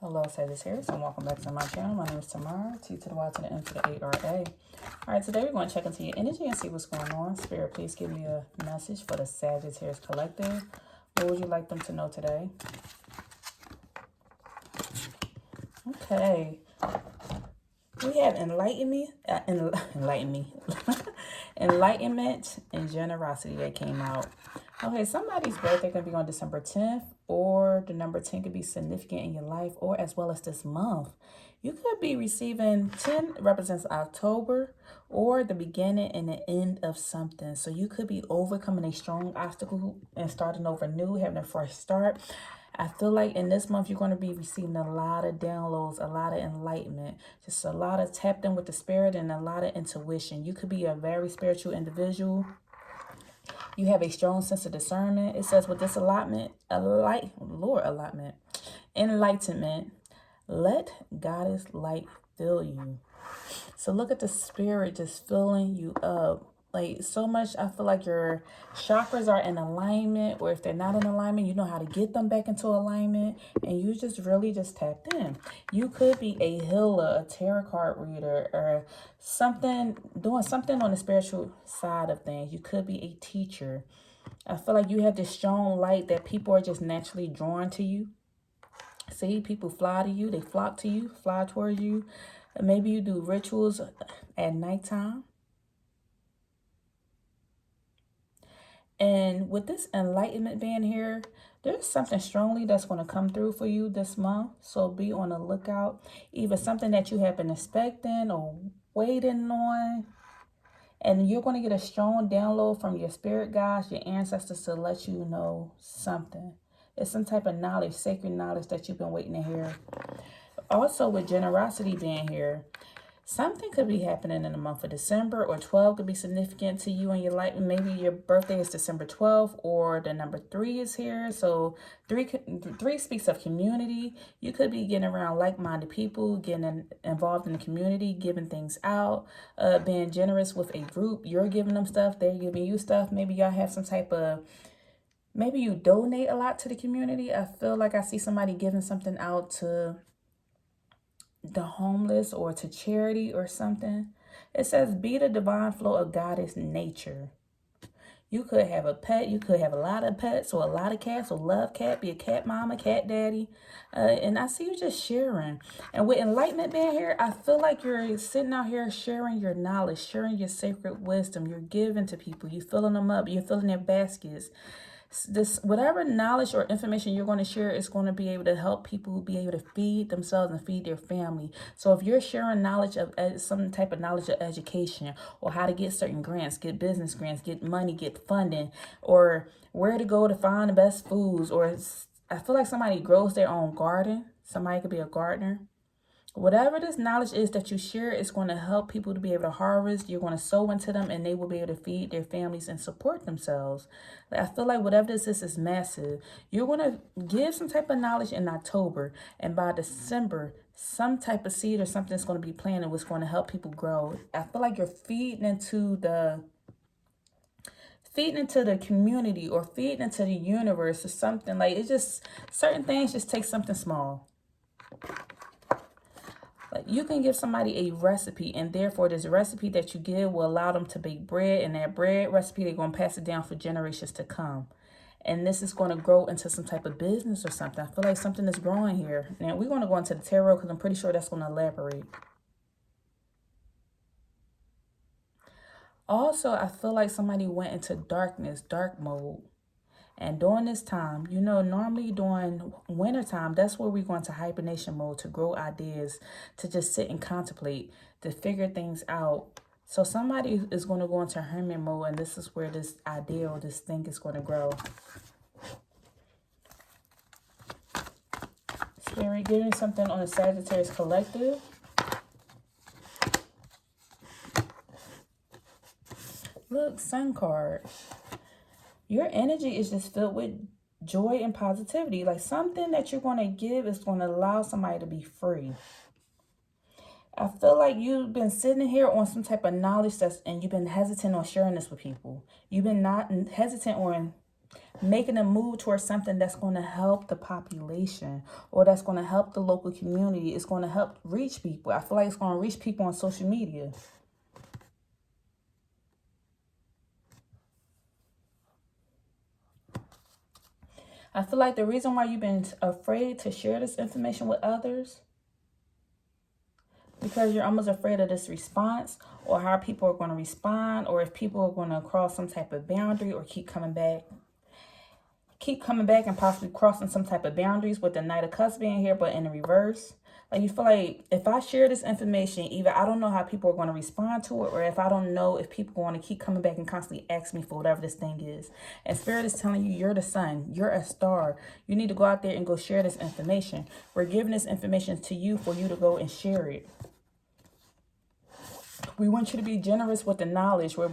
Hello, Sagittarius, and welcome back to my channel. My name is Tamara, T to the Y to the M to the A-R-A. All right, today we're going to check into your energy and see what's going on. Spirit, please give me a message for the Sagittarius Collective. What would you like them to know today? Okay. We have enlightenment and generosity that came out. Okay, somebody's birthday can be on December 10th, or the number 10 could be significant in your life, or as well as this month. You could be receiving 10 represents October, or the beginning and the end of something. So you could be overcoming a strong obstacle and starting over new, having a fresh start. I feel like in this month, you're going to be receiving a lot of downloads, a lot of enlightenment, just a lot of tapped in with the spirit and a lot of intuition. You could be a very spiritual individual. You have a strong sense of discernment. It says with this enlightenment, let Goddess light fill you. So look at the spirit just filling you up. Like so much, I feel like your chakras are in alignment, or if they're not in alignment, you know how to get them back into alignment, and you just really just tapped in. You could be a healer, a tarot card reader, or something, doing something on the spiritual side of things. You could be a teacher. I feel like you have this strong light that people are just naturally drawn to you. See, people fly to you, they flock to you, fly towards you. Maybe you do rituals at nighttime. And with this enlightenment being here, there's something strongly that's going to come through for you this month. So be on the lookout. Either something that you have been expecting or waiting on. And you're going to get a strong download from your spirit guides, your ancestors, to let you know something. It's some type of knowledge, sacred knowledge that you've been waiting to hear. Also, with generosity being here, something could be happening in the month of December, or 12 could be significant to you in your life. Maybe your birthday is December 12th, or the number 3 is here. So three speaks of community. You could be getting around like-minded people, getting involved in the community, giving things out, being generous with a group. You're giving them stuff, they're giving you stuff. Maybe y'all have some type of, maybe you donate a lot to the community. I feel like I see somebody giving something out to the homeless or to charity or something. It says be the divine flow of Goddess nature. You could have a pet. You could have a lot of pets or a lot of cats, or love cat, be a cat mama, cat daddy. And I see you just sharing. And with enlightenment being here, I feel like you're sitting out here sharing your knowledge, sharing your sacred wisdom. You're giving to people. You're filling them up. You're filling their baskets. This whatever knowledge or information you're going to share is going to be able to help people be able to feed themselves and feed their family. So if you're sharing knowledge of some type of knowledge of education, or how to get certain grants, get business grants, get money, get funding, or where to go to find the best foods, or I feel like somebody grows their own garden. Somebody could be a gardener. Whatever this knowledge is that you share is going to help people to be able to harvest. You're going to sow into them, and they will be able to feed their families and support themselves. Like, I feel like whatever this is massive. You're going to give some type of knowledge in October, and by December, some type of seed or something is going to be planted, what's going to help people grow. I feel like you're feeding into the community, or feeding into the universe, or something. Like, it's just certain things just take something small. You can give somebody a recipe, and therefore this recipe that you give will allow them to bake bread, and that bread recipe, they're going to pass it down for generations to come. And this is going to grow into some type of business or something. I feel like something is growing here. Now we're going to go into the tarot, because I'm pretty sure that's going to elaborate. Also, I feel like somebody went into darkness, dark mode. And during this time, you know, normally during wintertime, that's where we go into hibernation mode, to grow ideas, to just sit and contemplate, to figure things out. So somebody is going to go into hermit mode, and this is where this idea or this thing is going to grow. Spirit, giving something on the Sagittarius Collective. Look, Sun card. Your energy is just filled with joy and positivity. Like, something that you're going to give is going to allow somebody to be free. I feel like you've been sitting here on some type of knowledge and you've been hesitant on sharing this with people. You've been not hesitant on making a move towards something that's going to help the population or that's going to help the local community. It's going to help reach people. I feel like it's going to reach people on social media. I feel like the reason why you've been afraid to share this information with others, because you're almost afraid of this response or how people are going to respond, or if people are going to cross some type of boundary or keep coming back and possibly crossing some type of boundaries with the Knight of Cups being here, but in the reverse. Like, you feel like if I share this information, either I don't know how people are going to respond to it, or if I don't know if people are going to keep coming back and constantly ask me for whatever this thing is. And Spirit is telling you, you're the sun, you're a star. You need to go out there and go share this information. We're giving this information to you for you to go and share it. We want you to be generous with the knowledge. We're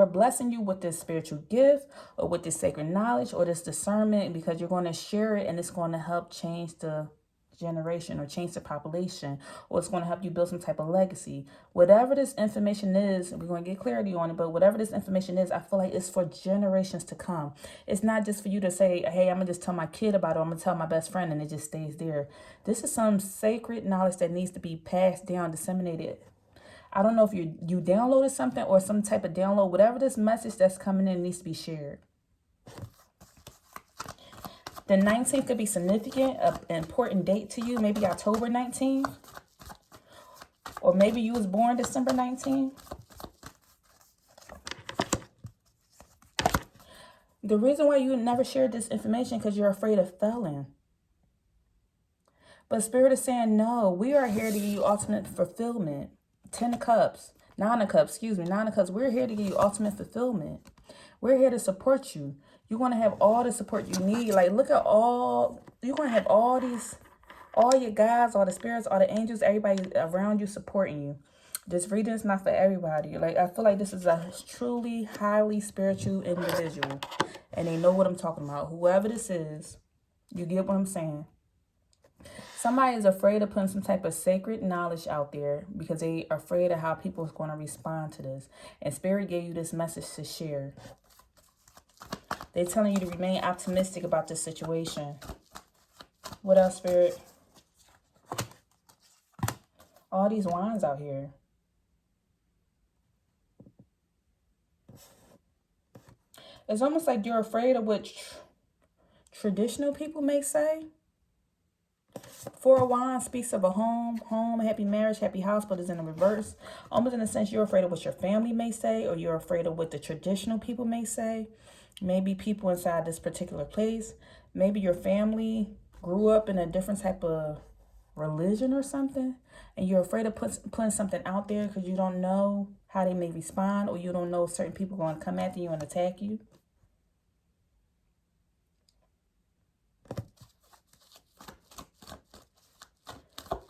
blessing you with this spiritual gift or with this sacred knowledge or this discernment, because you're going to share it and it's going to help change the generation or change the population, or it's going to help you build some type of legacy. Whatever this information is, we're going to get clarity on it, but whatever this information is, I feel like it's for generations to come. It's not just for you to say, hey, I'm going to just tell my kid about it, or I'm going to tell my best friend, and it just stays there. This is some sacred knowledge that needs to be passed down, disseminated. I don't know if you downloaded something or some type of download. Whatever this message that's coming in needs to be shared. The 19th could be significant, an important date to you. Maybe October 19th. Or maybe you was born December 19th. The reason why you never shared this information because you're afraid of failing. But Spirit is saying, no, we are here to give you ultimate fulfillment. 10 of Cups, 9 of Cups, 9 of Cups. We're here to give you ultimate fulfillment. We're here to support you. You're going to have all the support you need. Like, look at all, you're going to have all your guides, all the spirits, all the angels, everybody around you supporting you. This reading is not for everybody. Like, I feel like this is a truly highly spiritual individual. And they know what I'm talking about. Whoever this is, you get what I'm saying. Somebody is afraid of putting some type of sacred knowledge out there because they are afraid of how people are going to respond to this. And Spirit gave you this message to share. They're telling you to remain optimistic about this situation. What else, Spirit? All these wands out here. It's almost like you're afraid of what traditional people may say. 4 of Wands speaks of a home, happy marriage, happy house, but it's in the reverse. Almost in a sense, you're afraid of what your family may say, or you're afraid of what the traditional people may say. Maybe people inside this particular place. Maybe your family grew up in a different type of religion or something, and you're afraid of putting something out there because you don't know how they may respond, or you don't know if certain people are going to come after you and attack you.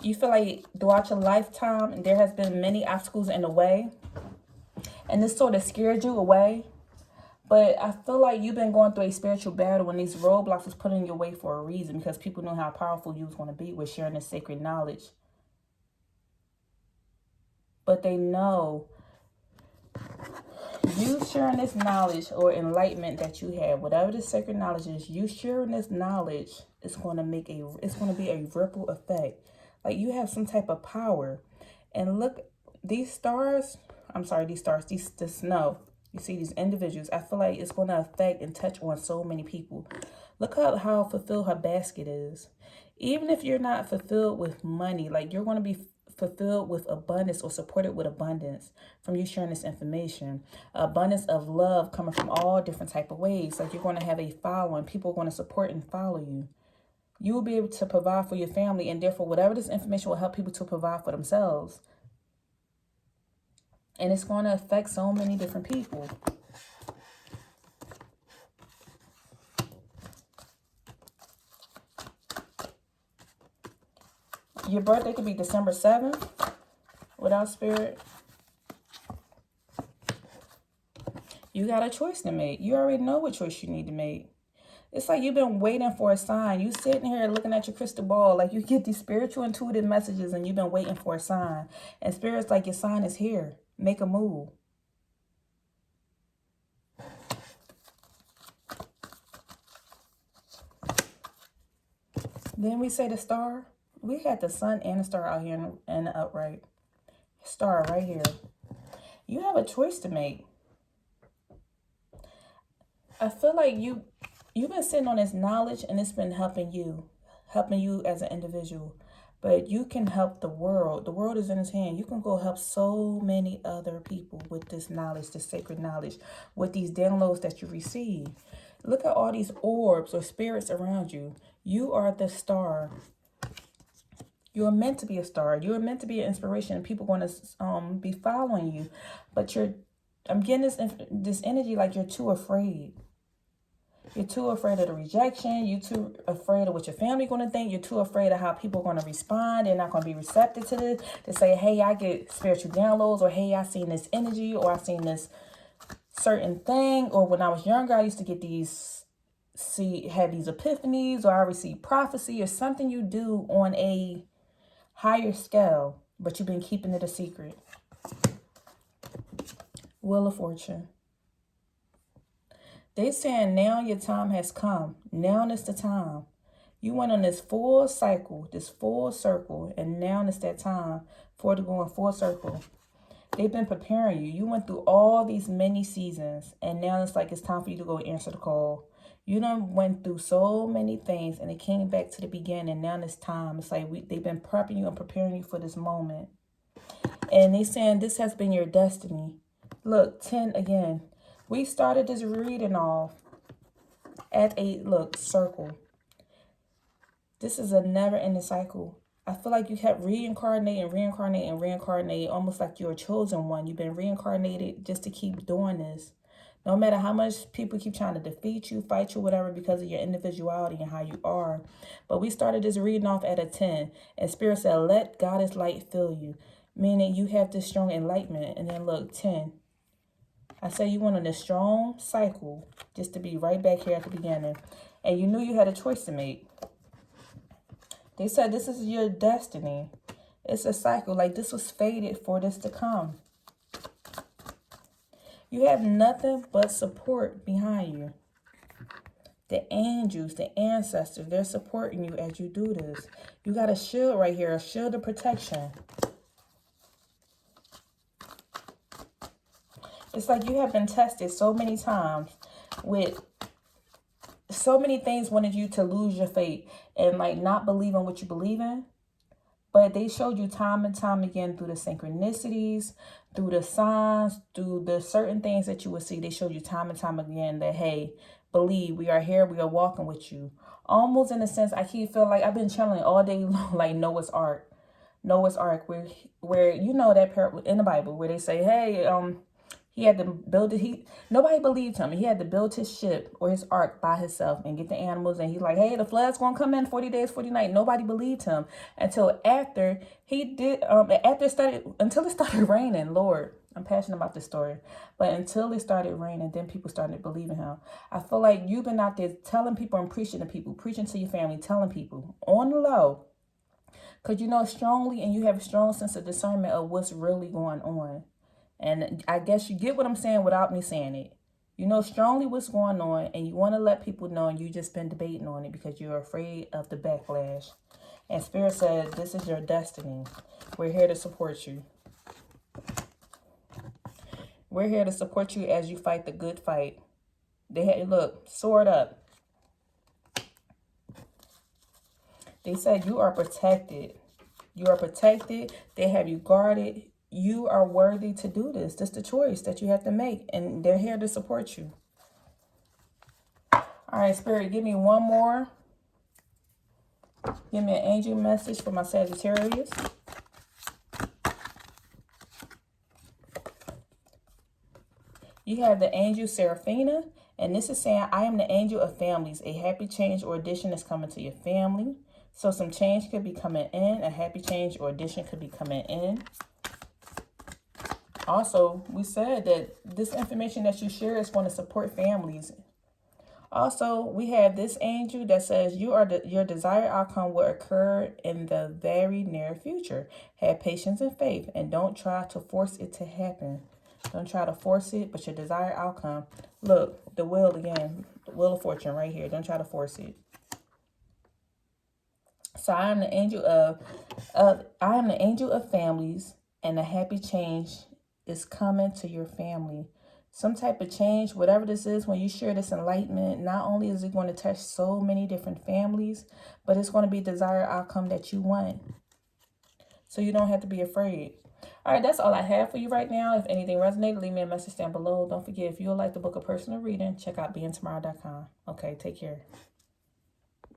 You feel like throughout your lifetime, there has been many obstacles in the way. And this sort of scared you away. But I feel like you've been going through a spiritual battle when these roadblocks was put in your way for a reason. Because people knew how powerful you was going to be with sharing this sacred knowledge. But they know you sharing this knowledge or enlightenment that you have, whatever this sacred knowledge is, you sharing this knowledge is going to it's going to be a ripple effect. Like, you have some type of power. And look, these stars, the snow, you see these individuals, I feel like it's going to affect and touch on so many people. Look how fulfilled her basket is. Even if you're not fulfilled with money, like, you're going to be fulfilled with abundance or supported with abundance from you sharing this information. Abundance of love coming from all different type of ways. Like, you're going to have a following. People are going to support and follow you. You will be able to provide for your family, and therefore whatever this information will help people to provide for themselves. And it's going to affect so many different people. Your birthday could be December 7th. Without Spirit. You got a choice to make. You already know what choice you need to make. It's like you've been waiting for a sign. You sitting here looking at your crystal ball. Like, you get these spiritual intuitive messages and you've been waiting for a sign. And Spirit's like, your sign is here. Make a move. Then we say the star. We had the sun and the star out here in the upright. Star right here. You have a choice to make. I feel like you've been sitting on this knowledge and it's been helping you as an individual. But you can help the world. The world is in his hand. You can go help so many other people with this knowledge, this sacred knowledge, with these downloads that you receive. Look at all these orbs or spirits around you. You are the star. You are meant to be a star. You are meant to be an inspiration. And people are going to be following you. But I'm getting this energy like you're too afraid. You're too afraid of the rejection. You're too afraid of what your family going to think. You're too afraid of how people are going to respond. They're not going to be receptive to this. To say, hey, I get spiritual downloads, or hey, I seen this energy, or I seen this certain thing. Or when I was younger, I used to get had these epiphanies, or I received prophecy, or something you do on a higher scale, but you've been keeping it a secret. Wheel of Fortune. They saying now your time has come. Now is the time. You went on this full cycle, this full circle, and now is that time for it to go in full circle. They've been preparing you. You went through all these many seasons, and now it's like it's time for you to go answer the call. You done went through so many things, and it came back to the beginning. Now it's time. It's like they've been prepping you and preparing you for this moment. And they saying this has been your destiny. Look, 10 again. We started this reading off at circle. This is a never-ending cycle. I feel like you kept reincarnating, almost like you're a chosen one. You've been reincarnated just to keep doing this. No matter how much people keep trying to defeat you, fight you, whatever, because of your individuality and how you are. But we started this reading off at a 10. And Spirit said, let Goddess light fill you. Meaning you have this strong enlightenment. And then look, 10. I say you went on this strong cycle just to be right back here at the beginning. And you knew you had a choice to make. They said this is your destiny. It's a cycle. Like this was fated for this to come. You have nothing but support behind you. The angels, the ancestors, they're supporting you as you do this. You got a shield right here, a shield of protection. It's like you have been tested so many times with so many things wanted you to lose your faith and like not believe in what you believe in. But they showed you time and time again through the synchronicities, through the signs, through the certain things that you would see. They showed you time and time again that, hey, believe, we are here, we are walking with you. Almost in a sense, I keep feeling like I've been channeling all day long, like Noah's Ark. Noah's Ark, where you know that parable in the Bible where they say, hey, he had to build it. Nobody believed him. He had to build his ship or his ark by himself and get the animals. And he's like, hey, the flood's going to come in 40 days, 40 nights. Nobody believed him until after he did, until it started raining. Lord, I'm passionate about this story. But until it started raining, then people started believing him. I feel like you've been out there telling people and preaching to people, preaching to your family, telling people on the low. Because you know strongly and you have a strong sense of discernment of what's really going on. And I guess you get what I'm saying without me saying it. You know strongly what's going on and you want to let people know, and you just been debating on it because you're afraid of the backlash. And Spirit said, this is your destiny. We're here to support you. We're here to support you as you fight the good fight. They had, look, sword up. They said you are protected. You are protected. They have you guarded. You are worthy to do this. This is the choice that you have to make. And they're here to support you. All right, Spirit, give me one more. Give me an angel message for my Sagittarius. You have the angel Seraphina. And this is saying, I am the angel of families. A happy change or addition is coming to your family. So some change could be coming in. A happy change or addition could be coming in. Also, we said that this information that you share is going to support families. Also, we have this angel that says your desired outcome will occur in the very near future. Have patience and faith and don't try to force it to happen. Don't try to force it, but your desired outcome. Look, the wheel again, the Wheel of Fortune right here. Don't try to force it. So I am the angel I am the angel of families, and a happy change is coming to your family. Some type of change, whatever this is, when you share this enlightenment, not only is it going to touch so many different families, but it's going to be the desired outcome that you want. So you don't have to be afraid. All right, that's all I have for you right now. If anything resonated, leave me a message down below. Don't forget, if you would like to book a personal reading, check out beintomorrow.com. Okay, take care.